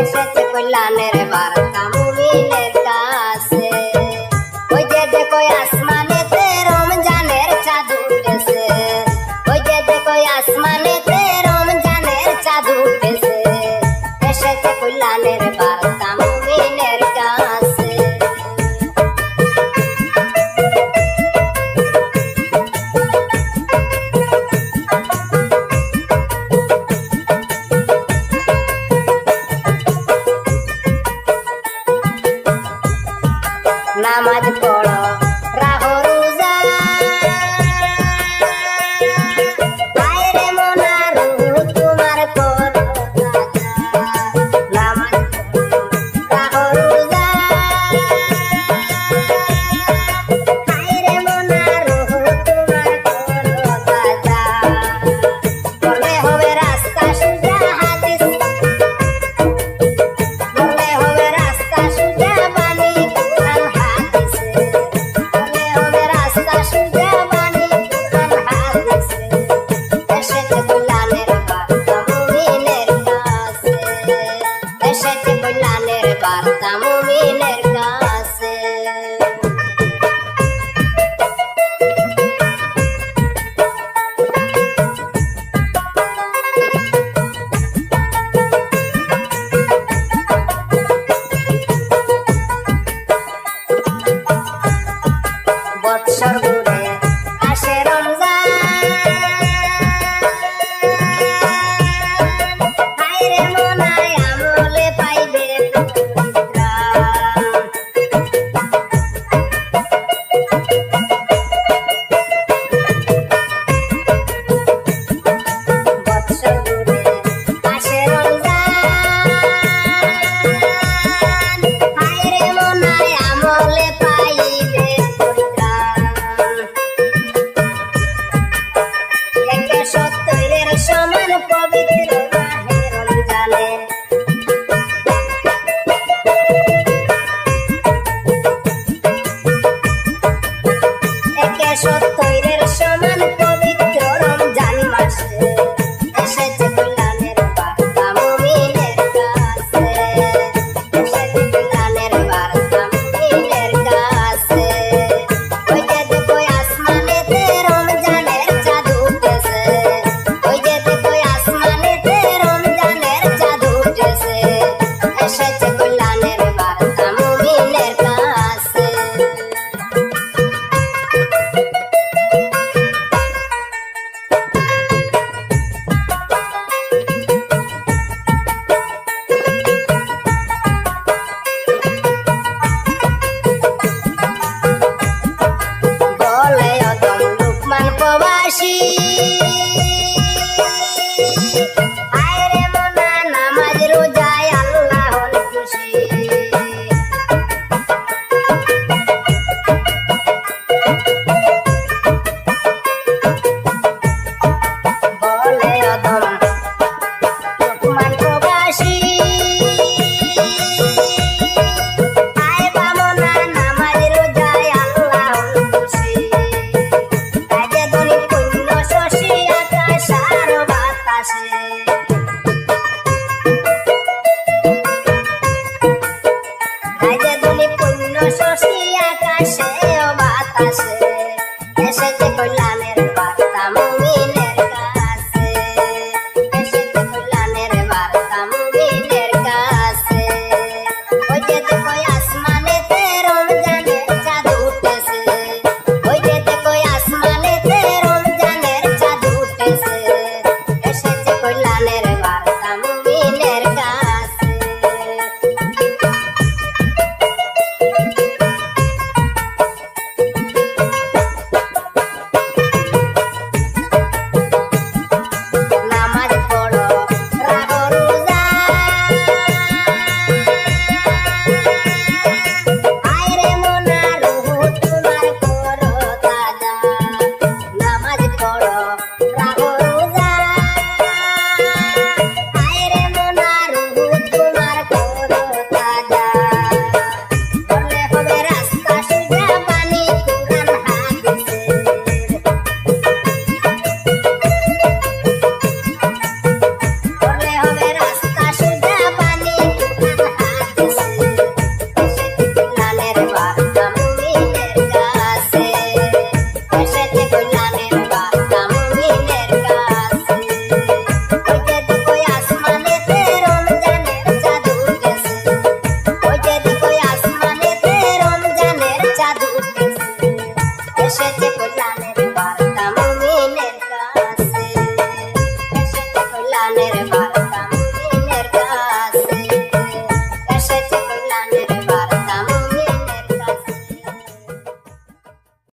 এসেছে কল্যাণের বার্তা মুমিনের কাছে। ওই যে দেখো আসমানেতে রমজানের চাঁদ উঠেছে, ওই যে দেখো আসমানেতে রমজানের চাঁদ উঠেছে। এসেছে কল্যাণের বার্তা মুমিনের কাছে। নামাজ পড়ো রাখো রোজা, আয়রে মনা রুহ তোমার করো কাজা। নামাজ পড়ো রাখো রোজা, আয়রে মনা রুহ তোমার করো কাজা। বলে হবে রাস্তা সোজা হাদিস, বলে হবে রাস্তা সোজা বাণী কুরআন হাদিসে, বলে হবে রাস্তা সোজা বাণী কুরআন হাদিসে। এসেছে কল্যাণের বার্তা মুমিনের কাছে, এসেছে কল্যাণের বার্তা মুমিনের কাছে। বৎসর ঘুরে আসে রমজান, হায়রে মনায় আমল